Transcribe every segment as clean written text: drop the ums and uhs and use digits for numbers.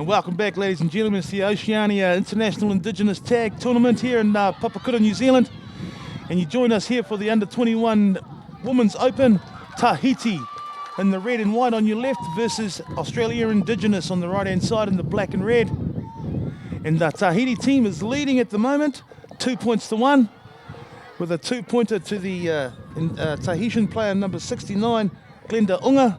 And welcome back, ladies and gentlemen, to the Oceania International Indigenous Tag Tournament here in Papakura, New Zealand. And you join us here for the Under-21 Women's Open. Tahiti in the red and white on your left versus Australia Indigenous on the right-hand side in the black and red. And the Tahiti team is leading at the moment, 2 points to 1, with a two-pointer to the Tahitian player number 69, Glenda Unga,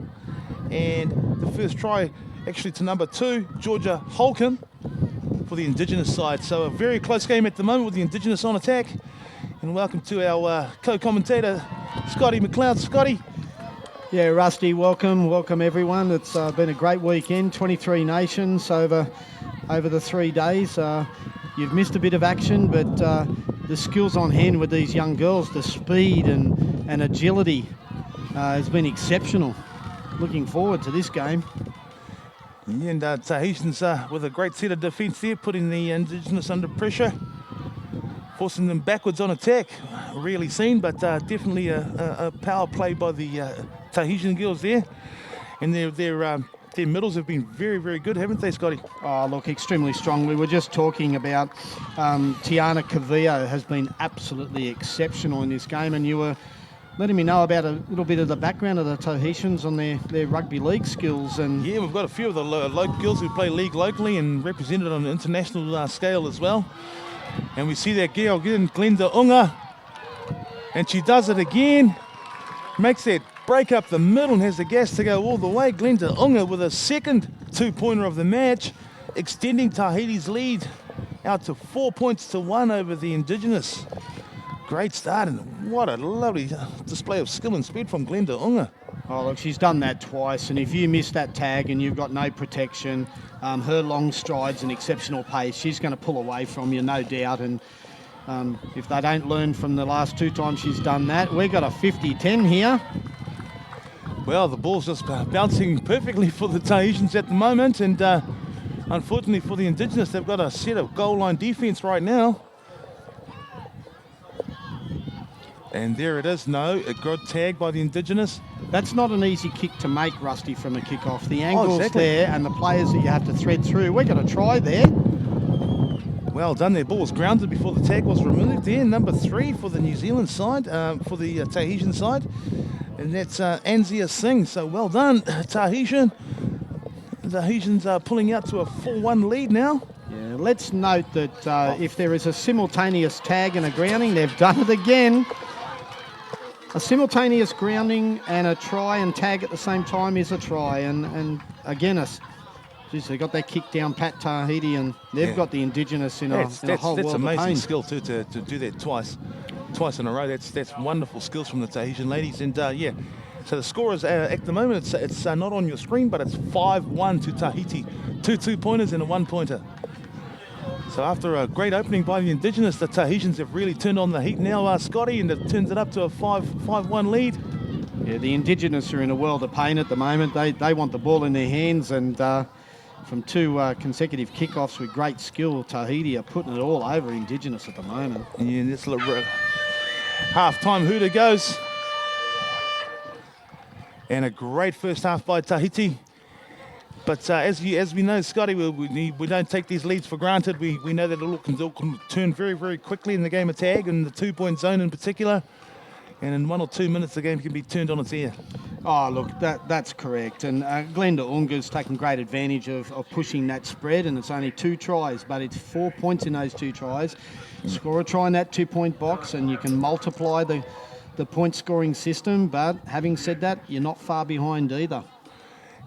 and the first try actually to number 2, Georgia Holcomb, for the Indigenous side. So a very close game at the moment with the Indigenous on attack. And welcome to our co-commentator, Scotty McLeod. Scotty. Yeah, Rusty, welcome everyone. It's been a great weekend, 23 nations over the 3 days. You've missed a bit of action, but the skills on hand with these young girls, the speed and agility has been exceptional. Looking forward to this game. Yeah, and Tahitians with a great set of defence there, putting the Indigenous under pressure, forcing them backwards on attack. Rarely seen, but definitely a power play by the Tahitian girls there. And their middles have been very, very good, haven't they, Scotty? Oh, look, extremely strong. We were just talking about Tiana Cavillo has been absolutely exceptional in this game, and you were letting me know about a little bit of the background of the Tahitians on their rugby league skills. And yeah, we've got a few of the local girls who play league locally and represented on an international scale as well. And we see that girl again, Glenda Unga, and she does it again, makes that break up the middle and has the gas to go all the way. Glenda Unga with a second two-pointer of the match, extending Tahiti's lead out to 4 points to 1 over the Indigenous. Great start, and what a lovely display of skill and speed from Glenda Unga. Oh, look, she's done that twice, and if you miss that tag and you've got no protection, her long strides and exceptional pace, she's going to pull away from you, no doubt. And if they don't learn from the last 2 times she's done that, we've got a 50-10 here. Well, the ball's just bouncing perfectly for the Tahitians at the moment, and unfortunately for the Indigenous, they've got a set of goal line defence right now. And there it is. No, a good tag by the Indigenous. That's not an easy kick to make, Rusty, from a kick-off. The angle's exactly there and the players that you have to thread through. We're going to try there. Well done. Their ball was grounded before the tag was removed there. Number 3 for the New Zealand side, for the Tahitian side. And that's Anzia Singh. So well done, Tahitian. The Tahitians are pulling out to a 4-1 lead now. Yeah, let's note that if there is a simultaneous tag and a grounding, they've done it again. A simultaneous grounding and a try and tag at the same time is a try. And again, geez, they got that kick down pat Tahiti, and they've got the Indigenous in a whole world of pain. That's amazing skill too, to do that twice in a row. That's wonderful skills from the Tahitian ladies. And yeah, so the score is at the moment it's not on your screen, but it's 5-1 to Tahiti. 2 2-pointers and a 1-pointer. So after a great opening by the Indigenous, the Tahitians have really turned on the heat now, Scotty, and it turns it up to a 5-1 lead. Yeah, the Indigenous are in a world of pain at the moment. They want the ball in their hands, and from 2 consecutive kickoffs with great skill, Tahiti are putting it all over Indigenous at the moment. Yeah, and this little half-time hooter goes. And a great first half by Tahiti. But as we know, Scotty, we don't take these leads for granted. We know that it all can turn very, very quickly in the game of tag, and the 2-point zone in particular. And in 1 or 2 minutes, the game can be turned on its ear. Oh, look, that's correct. And Glenda Unga's taken great advantage of pushing that spread, and it's only 2 tries, but it's 4 points in those 2 tries. Score a try in that 2-point box, and you can multiply the point-scoring system. But having said that, you're not far behind either.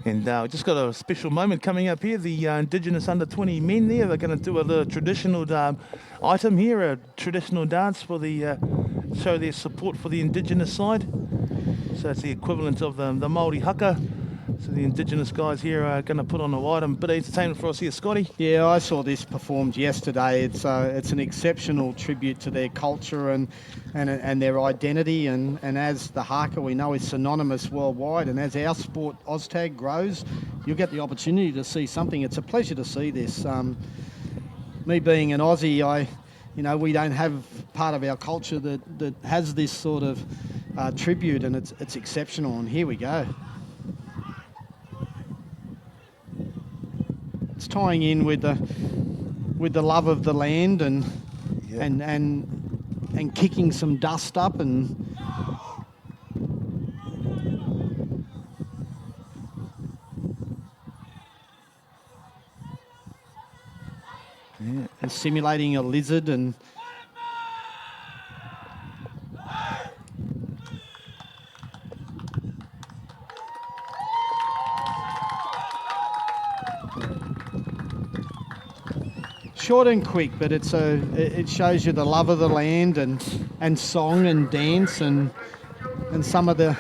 And we just got a special moment coming up here. The Indigenous under-20 men there, they're going to do a little traditional item here, a traditional dance for the show their support for the Indigenous side. So it's the equivalent of the Māori haka. So the Indigenous guys here are going to put on a item, bit of entertainment for us here, Scotty. Yeah, I saw this performed yesterday. It's an exceptional tribute to their culture and their identity. And as the haka we know is synonymous worldwide, and as our sport OzTag grows, you'll get the opportunity to see something. It's a pleasure to see this. Me being an Aussie, we don't have part of our culture that has this sort of tribute, and it's exceptional. And here we go. it's tying in with the love of the land and Yeah. and kicking some dust up and and simulating a lizard and short and quick, but it shows you the love of the land and song and dance and some of the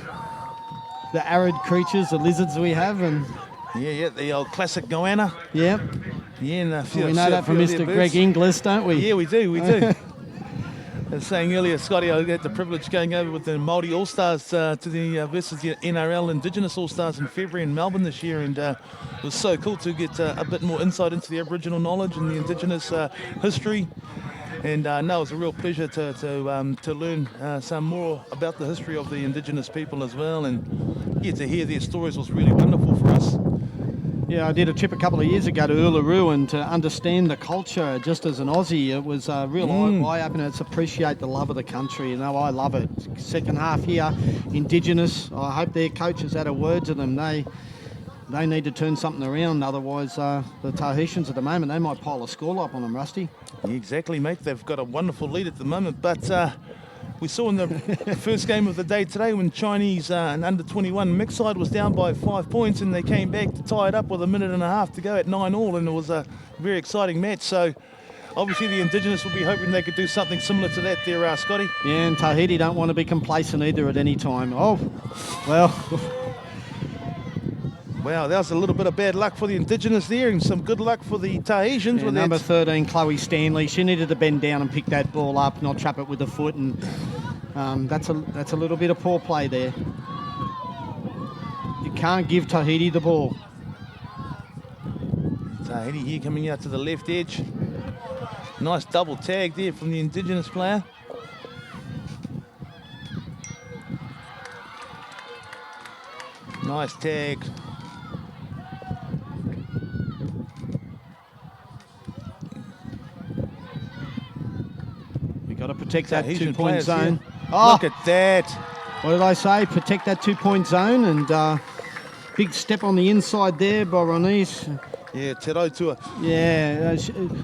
arid creatures, the lizards we have, and Yeah, the old classic goanna. yeah, Yeah, and we know that from Mr. Greg Inglis, don't we? Yeah, we do. As saying earlier, Scotty, I had the privilege going over with the Māori All-Stars to the versus the NRL Indigenous All-Stars in February in Melbourne this year, and it was so cool to get a bit more insight into the Aboriginal knowledge and the Indigenous history. And no, it was a real pleasure to learn some more about the history of the Indigenous people as well, and yeah, to hear their stories was really wonderful for us. Yeah, I did a trip a couple of years ago to Uluru, and to understand the culture just as an Aussie, it was a real eye-opener. It's appreciate the love of the country. You know, I love it. Second half here, Indigenous. I hope their coaches had a word to them. They need to turn something around. Otherwise, the Tahitians at the moment, they might pile a score up on them, Rusty. Yeah, exactly, mate. They've got a wonderful lead at the moment, but we saw in the first game of the day today when Chinese and under-21 mixed side was down by 5 points, and they came back to tie it up with a minute and a half to go at 9-all, and it was a very exciting match. So obviously the Indigenous will be hoping they could do something similar to that there, Scotty. Yeah, and Tahiti don't want to be complacent either at any time. Oh, well... Wow, that was a little bit of bad luck for the Indigenous there, and some good luck for the Tahitians. Yeah, number 13, Chloe Stanley. She needed to bend down and pick that ball up, not trap it with the foot, and that's a little bit of poor play there. You can't give Tahiti the ball. Tahiti here coming out to the left edge. Nice double tag there from the Indigenous player. Nice tag. Got to protect that Tahitian 2-point zone. Oh, look at that. What did I say? Protect that 2-point zone, and big step on the inside there by Ronise. Yeah, Te Rautua. Yeah,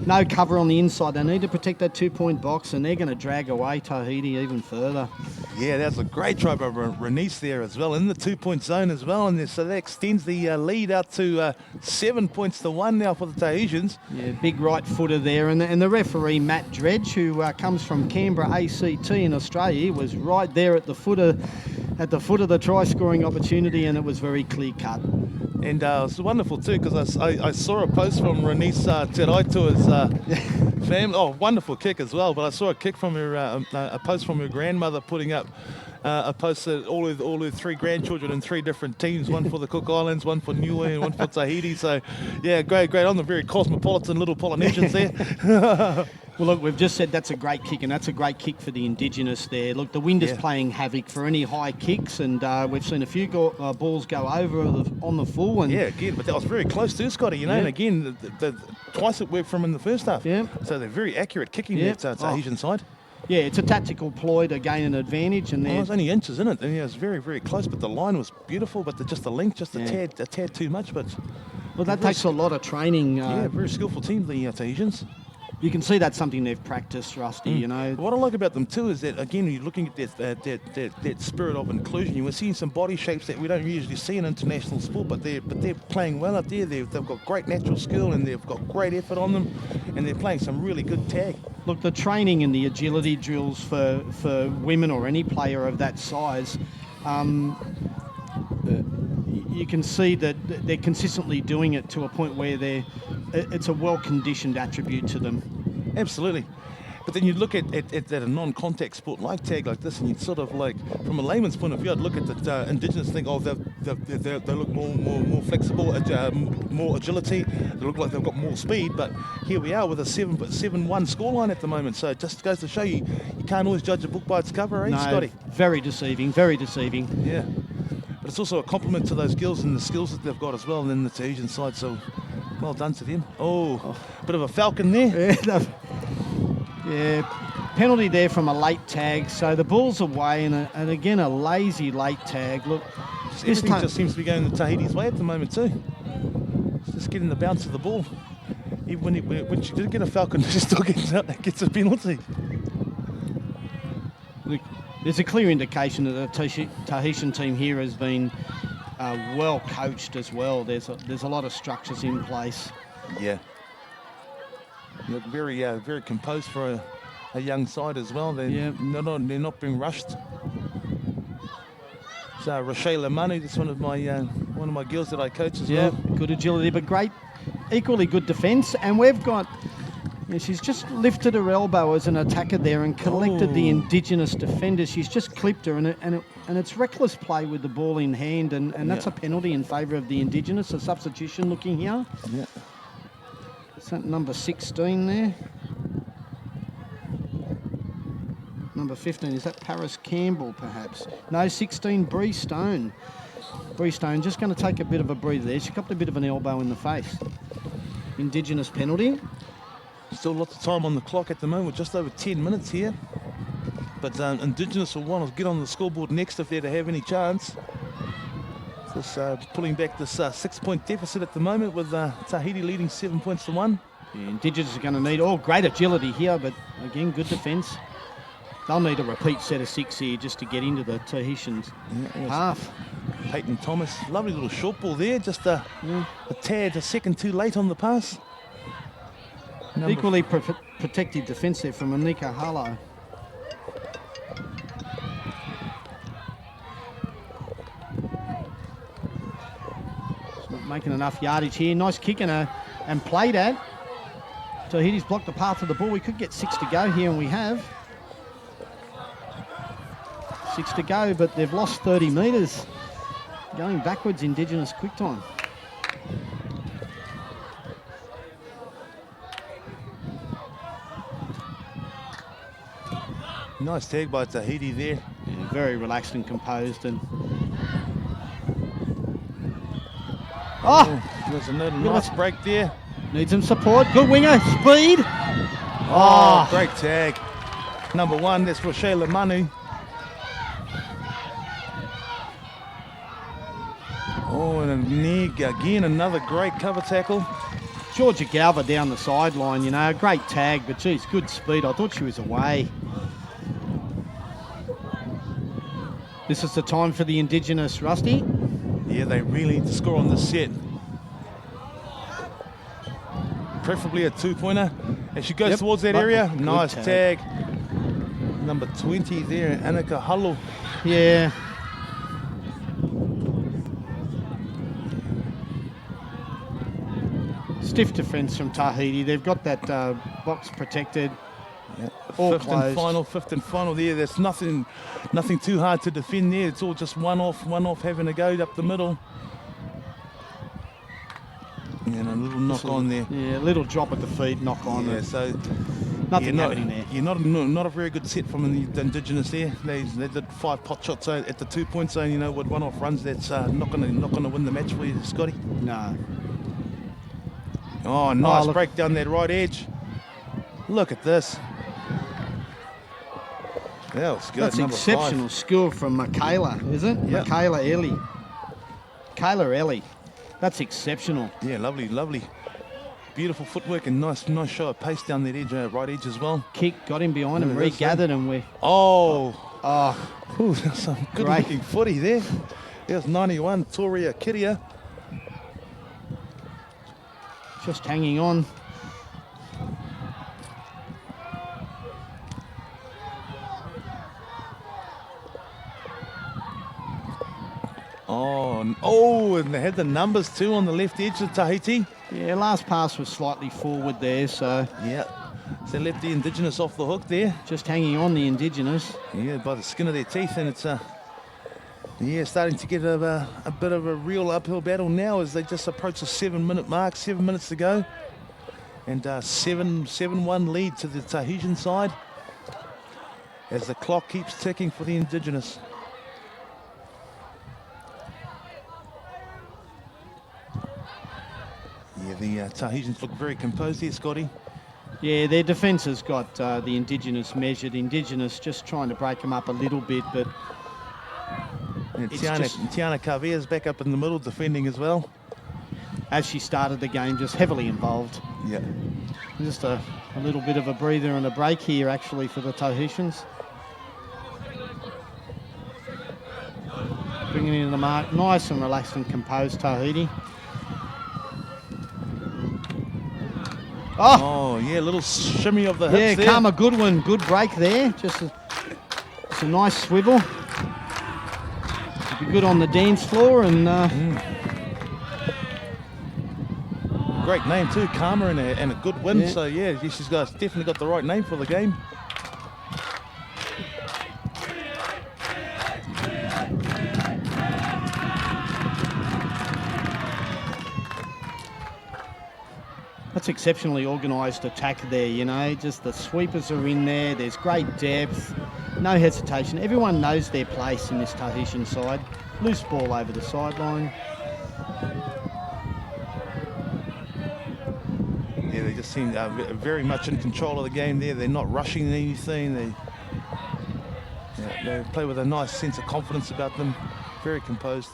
no cover on the inside. They need to protect that 2-point box, and they're going to drag away Tahiti even further. Yeah, that's a great try by Ronise there as well, in the 2-point zone as well, and so that extends the lead out to 7 points to 1 now for the Tahitians. Yeah, big right footer there, and the referee Matt Dredge, who comes from Canberra ACT in Australia, he was right there at the foot of the try scoring opportunity, and it was very clear cut. And it was wonderful too, because I saw a post from Ronise Te Rautua's family. Oh, wonderful kick as well. But I saw a kick from her, a post from her grandmother putting up a post that all her 3 grandchildren in 3 different teams, one for the Cook Islands, one for Niue, and one for Tahiti. So, yeah, great on the very cosmopolitan little Polynesians there. Well, look, we've just said that's a great kick, and that's a great kick for the Indigenous there. Look, the wind is playing havoc for any high kicks, and we've seen a few balls go over on the full. And yeah, again, but that was very close to Scotty, you know, and again, twice it worked from in the first half. Yeah. So they're very accurate kicking that Tahitian side. Yeah, it's a tactical ploy to gain an advantage, and there's only inches in it, and it was very, very close, but the line was beautiful, but the length just a tad too much. But well, that takes a lot of training. Very skillful team, the Tahitians. You can see that's something they've practiced, Rusty, you know. What I like about them too is that, again, you're looking at that spirit of inclusion. You were seeing some body shapes that we don't usually see in international sport, but they're playing well up there. They've got great natural skill, and they've got great effort on them, and they're playing some really good tag. Look, the training and the agility drills for women or any player of that size, you can see that they're consistently doing it to a point where it's a well-conditioned attribute to them. Absolutely. But then you look at a non-contact sport like tag like this, and you'd sort of like, from a layman's point of view, I'd look at the Indigenous thing, they look more flexible, more agility, they look like they've got more speed, but here we are with a 7-1 scoreline at the moment, so it just goes to show you can't always judge a book by its cover, no, Scotty? Very deceiving, very deceiving. Yeah. But it's also a compliment to those girls and the skills that they've got as well in the Tahitian side, so Well done to them. Oh, bit of a falcon there. Yeah, penalty there from a late tag. So the ball's away, and again a lazy late tag. Look, Everything just seems to be going the Tahiti's way at the moment too. It's just getting the bounce of the ball. Even when she did get a falcon, she still gets a penalty. Look, there's a clear indication that the Tahitian team here has been well coached as well. There's a lot of structures in place. Yeah. Look very composed for a young side as well. They're not being rushed. So Rochelle Manu, that's one of my girls that I coach as well. Good agility, but great, equally good defence. And we've got, she's just lifted her elbow as an attacker there and collected the Indigenous defender. She's just clipped her, and it's reckless play with the ball in hand, and that's a penalty in favour of the Indigenous. A substitution looking here. Yeah. Is that number 16 there? Number 15, is that Paris Campbell perhaps? No, 16, Bree Stone. Bree Stone just going to take a bit of a breather there. She got a bit of an elbow in the face. Indigenous penalty. Still lots of time on the clock at the moment, just over 10 minutes here. But Indigenous will want to get on the scoreboard next if they're to have any chance. Just pulling back this 6-point deficit at the moment with Tahiti leading 7 points to 1. Yeah, Indigenous are going to need great agility here, but again, good defence. They'll need a repeat set of 6 here just to get into the Tahitians' half. Peyton Thomas, lovely little short ball there, just a tad, a second too late on the pass. Equally protective defence there from Anika Harlow. Not making enough yardage here. Nice kick and played at. Tahiti's blocked the path of the ball. We could get 6 to go here, and we have. 6 to go, but they've lost 30 metres. Going backwards, Indigenous quick time. Nice tag by Tahiti there. Yeah, very relaxed and composed. And there's another nice break there. Needs some support. Good winger, speed. Great tag. Number 1, that's Rochelle Manu. And again, another great cover tackle. Georgia Galva down the sideline, great tag, but geez, good speed. I thought she was away. This is the time for the Indigenous, Rusty. Yeah, they really need to score on this set. Preferably a 2-pointer. As she goes towards that area, nice tag. Number 20 there, Anika Harlow. Yeah. Stiff defence from Tahiti. They've got that box protected. Yeah. All fifth and final there. There's nothing too hard to defend there. It's all just one off having a go up the middle. And a little knock on there. Yeah, a little drop at the feet, knock on. Yeah, so nothing happening there. Yeah, not a very good set from the Indigenous there. They did 5 pot shots at the 2-point zone. With one-off runs, that's not gonna win the match for you, Scotty. No. Oh, nice break down that right edge. Look at this. That was good. That's exceptional skill from Michaela, is it? Yep. Michaela Ellie. That's exceptional. Yeah, lovely. Beautiful footwork and nice show of pace down that edge, right edge as well. Kick, got him behind him, regathered him. Ooh, that's some good looking footy there. There's 91, Toria Kiria. Just hanging on. And they had the numbers too on the left edge of Tahiti. Yeah, last pass was slightly forward there, so... Yeah, so left the Indigenous off the hook there. Just hanging on the Indigenous. Yeah, by the skin of their teeth, and it's starting to get a bit of a real uphill battle now as they just approach the 7-minute mark, 7 minutes to go. And 7-1 lead to the Tahitian side as the clock keeps ticking for the Indigenous. Yeah, The Tahitians look very composed here, Scotty. Yeah, their defence has got the Indigenous measured. Indigenous just trying to break them up a little bit, but And it's Tiana Carvea's back up in the middle defending as well. as she started the game, just heavily involved. Yeah. Just a little bit of a breather and a break here, actually, for the Tahitians. Bringing into the mark, nice and relaxed and composed, Tahiti. Oh, yeah, a little shimmy of the hips there. Karma Goodwin, good break there. Just a nice swivel. Be good on the dance floor and. Great name too, Karma, and a good win. Yeah. So yeah, she's definitely got the right name for the game. That's exceptionally organised attack there, you know. Just the sweepers are in there. There's great depth. No hesitation. Everyone knows their place in this Tahitian side. Loose ball over the sideline. Yeah, they just seem very much in control of the game there. They're not rushing anything. They play with a nice sense of confidence about them. Very composed.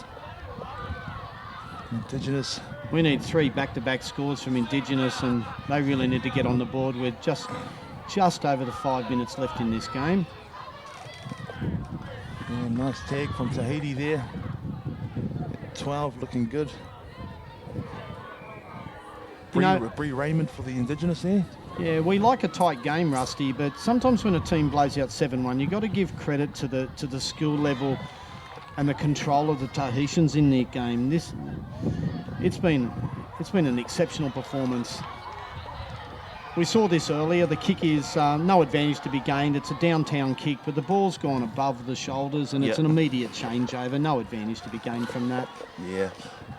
Indigenous. We need 3 back-to-back scores from Indigenous, and they really need to get on the board with just over the 5 minutes left in this game. Yeah, nice tag from Tahiti there. 12 looking good. Bree Raymond for the Indigenous there. Yeah, we like a tight game, Rusty, but sometimes when a team blows out 7-1, you've got to give credit to the skill level and the control of the Tahitians in their game. It's been an exceptional performance. We saw this earlier. The kick is no advantage to be gained. It's a downtown kick, but the ball's gone above the shoulders, and it's an immediate changeover. No advantage to be gained from that. Yeah.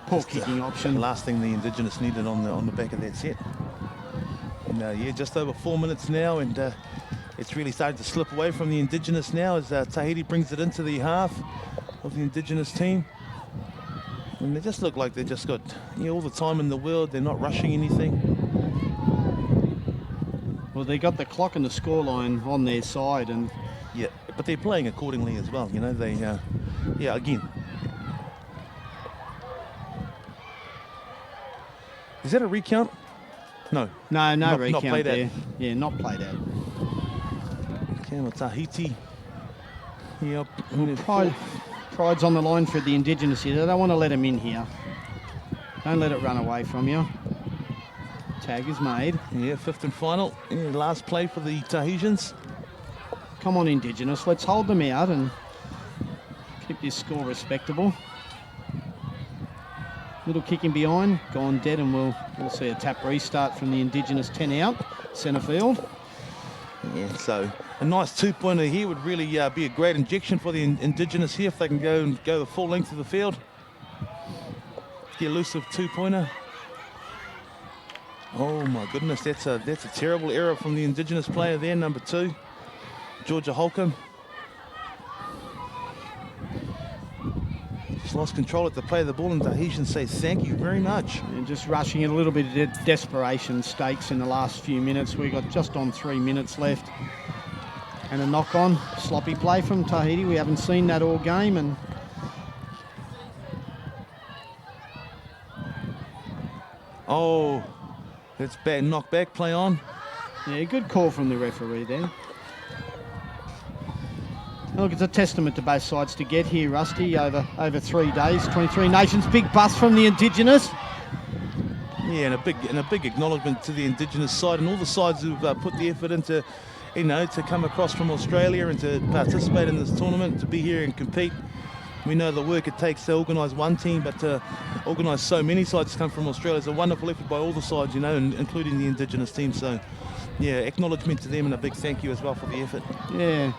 Poor kicking option. The last thing the Indigenous needed on the back of that set. And, just over 4 minutes now, and it's really starting to slip away from the Indigenous now as Tahiti brings it into the half of the Indigenous team. And they just look like they just got all the time in the world. They're not rushing anything. Well, they got the clock and the scoreline on their side, and yeah, but they're playing accordingly as well. They again. Is that a recount? No. No recount not played there. Out. Yeah, not played out. Okay, well, Tahiti. Yep. Pride's on the line for the Indigenous here. They don't want to let them in here. Don't let it run away from you. Tag is made. Yeah, 5th and final. Yeah, last play for the Tahitians. Come on, Indigenous. Let's hold them out and keep this score respectable. Little kicking behind, gone dead, and we'll see a tap restart from the Indigenous 10 out, centre field. Yeah, so a nice 2-pointer here would really be a great injection for the Indigenous here if they can go the full length of the field. Get loose of 2-pointer. Oh my goodness, that's a terrible error from the Indigenous player there, number 2, Georgia Holcomb. Just lost control at the play of the ball, and Tahitians say thank you very much. And just rushing in a little bit of desperation stakes in the last few minutes. We got just on 3 minutes left. And a knock-on, sloppy play from Tahiti. We haven't seen that all game, and oh, that's bad knockback play on. yeah, good call from the referee there. Look, it's a testament to both sides to get here, Rusty, over 3 days, 23 nations. Big bust from the Indigenous. Yeah, and a big acknowledgement to the Indigenous side and all the sides who've put the effort into, to come across from Australia and to participate in this tournament, to be here and compete. We know the work it takes to organise one team, but to organise so many sides to come from Australia is a wonderful effort by all the sides, including the Indigenous team. So, yeah, acknowledgement to them and a big thank you as well for the effort. Yeah.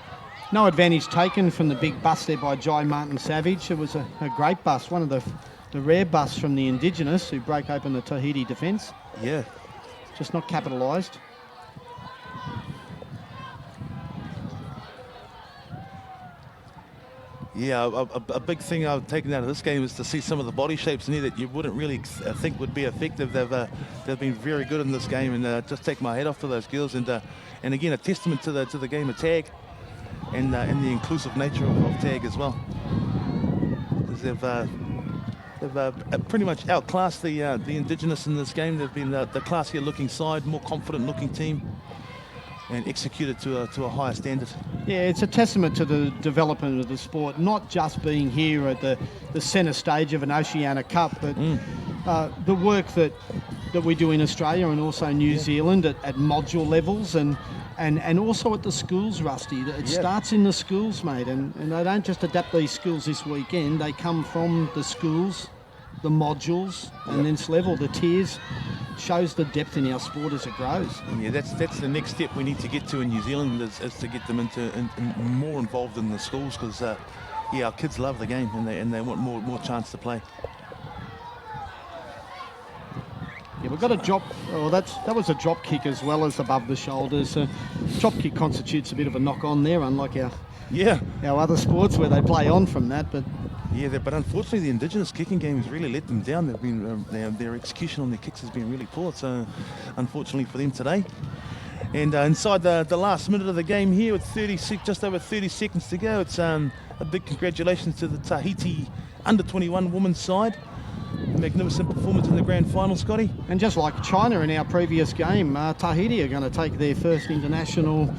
No advantage taken from the big bust there by Jai Martin Savage. It was a great bust, one of the rare busts from the Indigenous who broke open the Tahiti defence. Yeah. Just not capitalised. Yeah, a big thing I've taken out of this game is to see some of the body shapes in here that you wouldn't really think would be effective. They've been very good in this game, and just take my head off to those girls. And again, a testament to the game of tag, and the inclusive nature of tag as well. Because they've pretty much outclassed the Indigenous in this game. They've been the classier looking side, more confident looking team, and executed to a higher standard. Yeah, it's a testament to the development of the sport, not just being here at the centre stage of an Oceania Cup, but the work that we do in Australia and also New Zealand at module levels and also at the schools, Rusty. It starts in the schools, mate, and they don't just adapt these skills this weekend. They come from the schools, the modules, and then this level, the tiers. Shows the depth in our sport as it grows. Yeah, that's the next step we need to get to in New Zealand is to get them into more involved in the schools, because our kids love the game and they want more chance to play. Yeah, we've got a drop. Oh, that was a drop kick as well as above the shoulders. Drop kick constitutes a bit of a knock on there, unlike our other sports where they play on from that. But unfortunately, the Indigenous kicking game has really let them down. They've been their execution on their kicks has been really poor. So, unfortunately for them today. And inside the last minute of the game here, with just over 30 seconds to go, it's a big congratulations to the Tahiti under-21 women's side. A magnificent performance in the grand final, Scotty. And just like China in our previous game, Tahiti are going to take their first international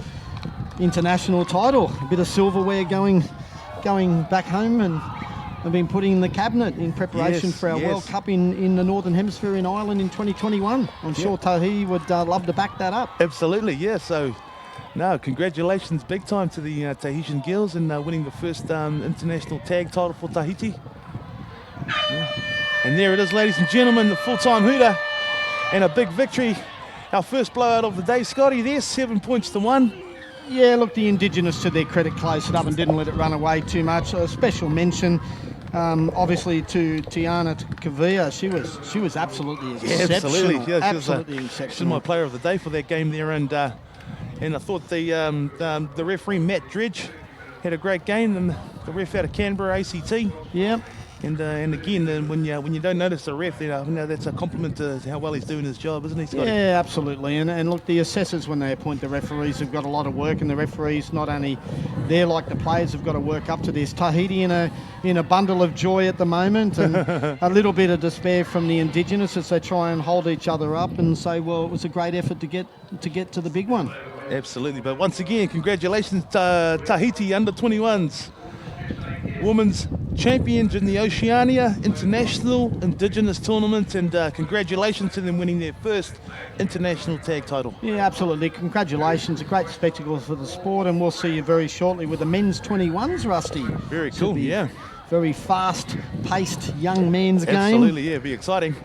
title. A bit of silverware going back home, and have been putting in the cabinet in preparation for our World Cup in the Northern Hemisphere in Ireland in 2021. I'm sure Tahiti would love to back that up. Absolutely, yeah. So, no, congratulations big time to the Tahitian girls in winning the first international tag title for Tahiti. Yeah. And there it is, ladies and gentlemen, the full-time hooter and a big victory. Our first blowout of the day, Scotty, there, 7 points to 1. Yeah, look, the Indigenous, to their credit, closed it up and didn't let it run away too much. A special mention, obviously, to Tiana Kavia. She was absolutely exceptional. Absolutely. Yeah, absolutely exceptional. She's my player of the day for that game there, and I thought the referee Matt Dredge had a great game, and the ref out of Canberra, ACT. Yeah. And again, when you don't notice the ref, that's a compliment to how well he's doing his job, isn't he, Scotty? Yeah, absolutely. And look, the assessors, when they appoint the referees, have got a lot of work, and the referees, not only they're like the players, have got to work up to this. Tahiti in a bundle of joy at the moment, and a little bit of despair from the Indigenous as they try and hold each other up and say, well, it was a great effort to get to the big one. Absolutely. But once again, congratulations to Tahiti under-21s. Women's champions in the Oceania International Indigenous Tournament, and congratulations to them winning their first international tag title. Yeah, absolutely. Congratulations. A great spectacle for the sport, and we'll see you very shortly with the men's 21s, Rusty. Very cool, yeah. Very fast-paced young men's game. Absolutely, yeah, it'll be exciting.